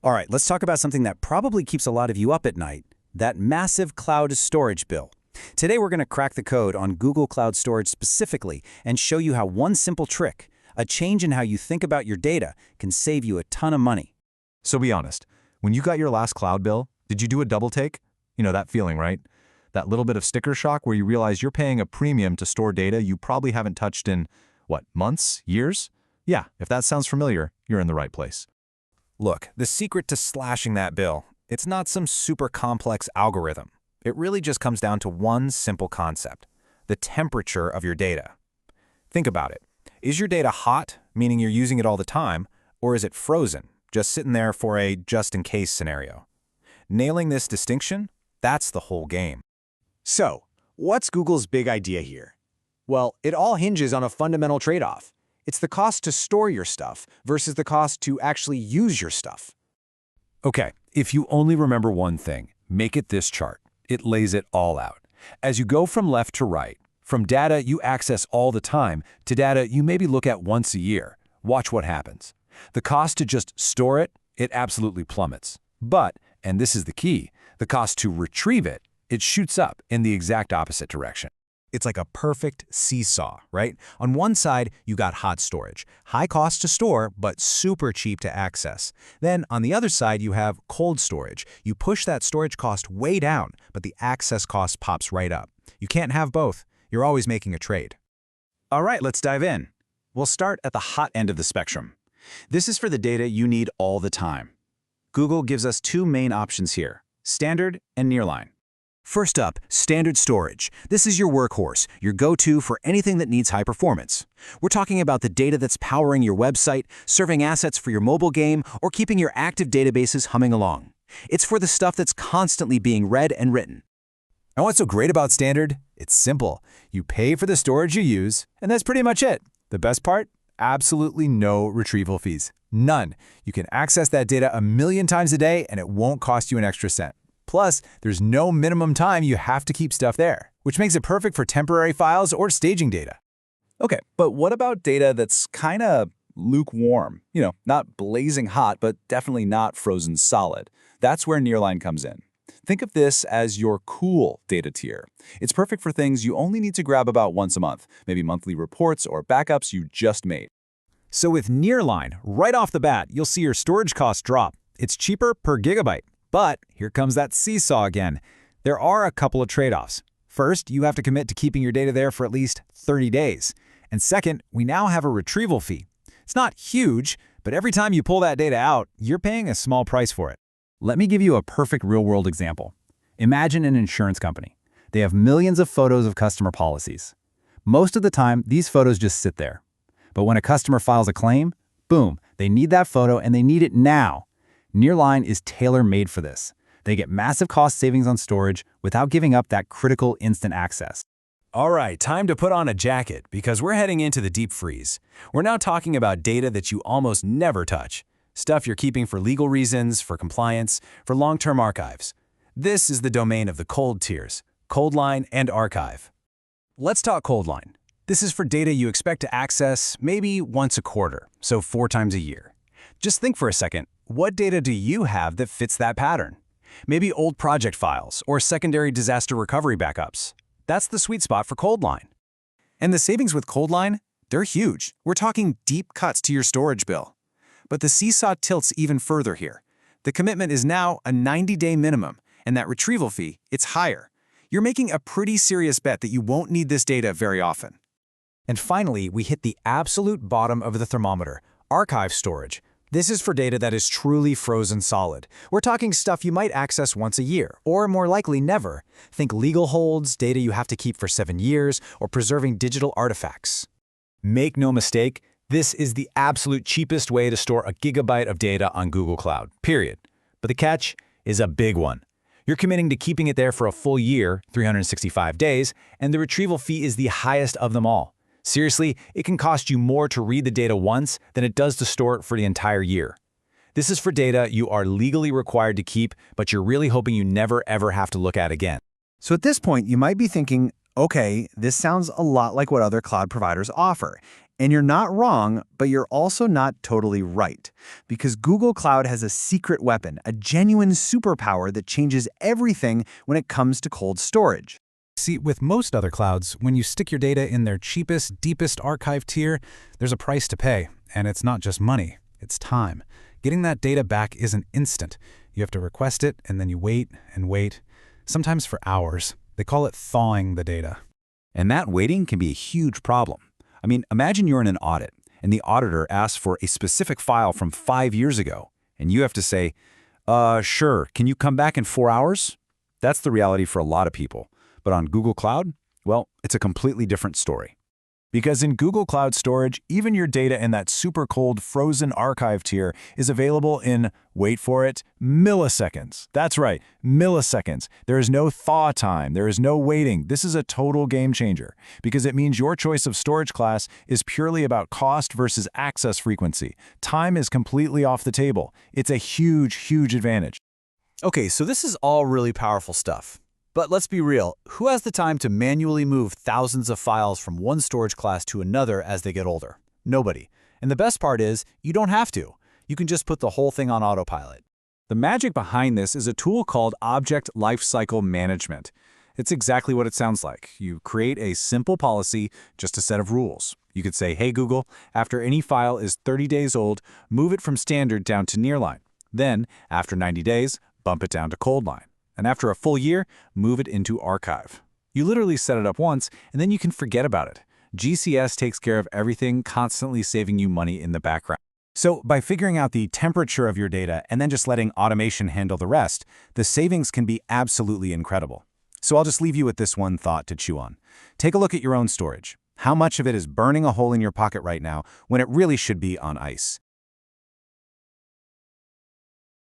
All right, let's talk about something that probably keeps a lot of you up at night, that massive cloud storage bill. Today we're going to crack the code on Google Cloud Storage specifically and show you how one simple trick, a change in how you think about your data, can save you a ton of money. So be honest, when you got your last cloud bill, did you do a double take? You know that feeling, right? That little bit of sticker shock where you realize you're paying a premium to store data you probably haven't touched in, what, months, years? Yeah, if that sounds familiar, you're in the right place. Look, the secret to slashing that bill, it's not some super complex algorithm. It really just comes down to one simple concept, the temperature of your data. Think about it. Is your data hot, meaning you're using it all the time, or is it frozen, just sitting there for a just-in-case scenario? Nailing this distinction, that's the whole game. So, what's Google's big idea here? Well, it all hinges on a fundamental trade-off. It's the cost to store your stuff versus the cost to actually use your stuff. Okay, if you only remember one thing, make it this chart. It lays it all out. As you go from left to right, from data you access all the time to data you maybe look at once a year, watch what happens. The cost to just store it, it absolutely plummets. But, and this is the key, the cost to retrieve it, it shoots up in the exact opposite direction. It's like a perfect seesaw, right? On one side, you got hot storage. High cost to store, but super cheap to access. Then, on the other side, you have cold storage. You push that storage cost way down, but the access cost pops right up. You can't have both. You're always making a trade. All right, let's dive in. We'll start at the hot end of the spectrum. This is for the data you need all the time. Google gives us two main options here, standard and nearline. First up, standard storage. This is your workhorse, your go-to for anything that needs high performance. We're talking about the data that's powering your website, serving assets for your mobile game, or keeping your active databases humming along. It's for the stuff that's constantly being read and written. And what's so great about standard? It's simple. You pay for the storage you use, and that's pretty much it. The best part? Absolutely no retrieval fees. None. You can access that data a million times a day, and it won't cost you an extra cent. Plus, there's no minimum time you have to keep stuff there, which makes it perfect for temporary files or staging data. Okay, but what about data that's kind of lukewarm? You know, not blazing hot, but definitely not frozen solid. That's where Nearline comes in. Think of this as your cool data tier. It's perfect for things you only need to grab about once a month, maybe monthly reports or backups you just made. So with Nearline, right off the bat, you'll see your storage costs drop. It's cheaper per gigabyte. But here comes that seesaw again. There are a couple of trade-offs. First, you have to commit to keeping your data there for at least 30 days. And second, we now have a retrieval fee. It's not huge, but every time you pull that data out, you're paying a small price for it. Let me give you a perfect real-world example. Imagine an insurance company. They have millions of photos of customer policies. Most of the time, these photos just sit there. But when a customer files a claim, boom, they need that photo and they need it now. Nearline is tailor-made for this. They get massive cost savings on storage without giving up that critical instant access. All right, time to put on a jacket because we're heading into the deep freeze. We're now talking about data that you almost never touch. Stuff you're keeping for legal reasons, for compliance, for long-term archives. This is the domain of the cold tiers, cold line and archive. Let's talk cold line. This is for data you expect to access maybe once a quarter, so 4 times a year. Just think for a second. What data do you have that fits that pattern? Maybe old project files or secondary disaster recovery backups. That's the sweet spot for cold line. And the savings with cold line, they're huge. We're talking deep cuts to your storage bill. But the seesaw tilts even further here. The commitment is now a 90-day minimum, and that retrieval fee, it's higher. You're making a pretty serious bet that you won't need this data very often. And finally, we hit the absolute bottom of the thermometer, archive storage. This is for data that is truly frozen solid. We're talking stuff you might access once a year, or more likely never. Think legal holds, data you have to keep for 7 years, or preserving digital artifacts. Make no mistake, this is the absolute cheapest way to store a gigabyte of data on Google Cloud, period. But the catch is a big one. You're committing to keeping it there for a full year, 365 days, and the retrieval fee is the highest of them all. Seriously, it can cost you more to read the data once than it does to store it for the entire year. This is for data you are legally required to keep, but you're really hoping you never ever have to look at again. So at this point, you might be thinking, Okay, this sounds a lot like what other cloud providers offer. And you're not wrong, but you're also not totally right. Because Google Cloud has a secret weapon, a genuine superpower that changes everything when it comes to cold storage. See, with most other clouds, when you stick your data in their cheapest, deepest archive tier, there's a price to pay. And it's not just money, it's time. Getting that data back isn't instant. You have to request it, and then you wait and wait, sometimes for hours. They call it thawing the data. And that waiting can be a huge problem. I mean, imagine you're in an audit, and the auditor asks for a specific file from 5 years ago, and you have to say, sure, can you come back in 4 hours? That's the reality for a lot of people. But on Google Cloud, well, it's a completely different story. Because in Google Cloud Storage, even your data in that super cold frozen archive tier is available in, wait for it, milliseconds. That's right, milliseconds. There is no thaw time. There is no waiting. This is a total game changer because it means your choice of storage class is purely about cost versus access frequency. Time is completely off the table. It's a huge, huge advantage. Okay, so this is all really powerful stuff. But let's be real, who has the time to manually move thousands of files from one storage class to another as they get older? Nobody. And the best part is, you don't have to. You can just put the whole thing on autopilot. The magic behind this is a tool called Object Lifecycle Management. It's exactly what it sounds like. You create a simple policy, just a set of rules. You could say, hey Google, after any file is 30 days old, move it from standard down to nearline. Then, after 90 days, bump it down to cold line. And after a full year, move it into archive. You literally set it up once, and then you can forget about it. GCS takes care of everything, constantly saving you money in the background. So by figuring out the temperature of your data and then just letting automation handle the rest, the savings can be absolutely incredible. So I'll just leave you with this one thought to chew on. Take a look at your own storage. How much of it is burning a hole in your pocket right now when it really should be on ice?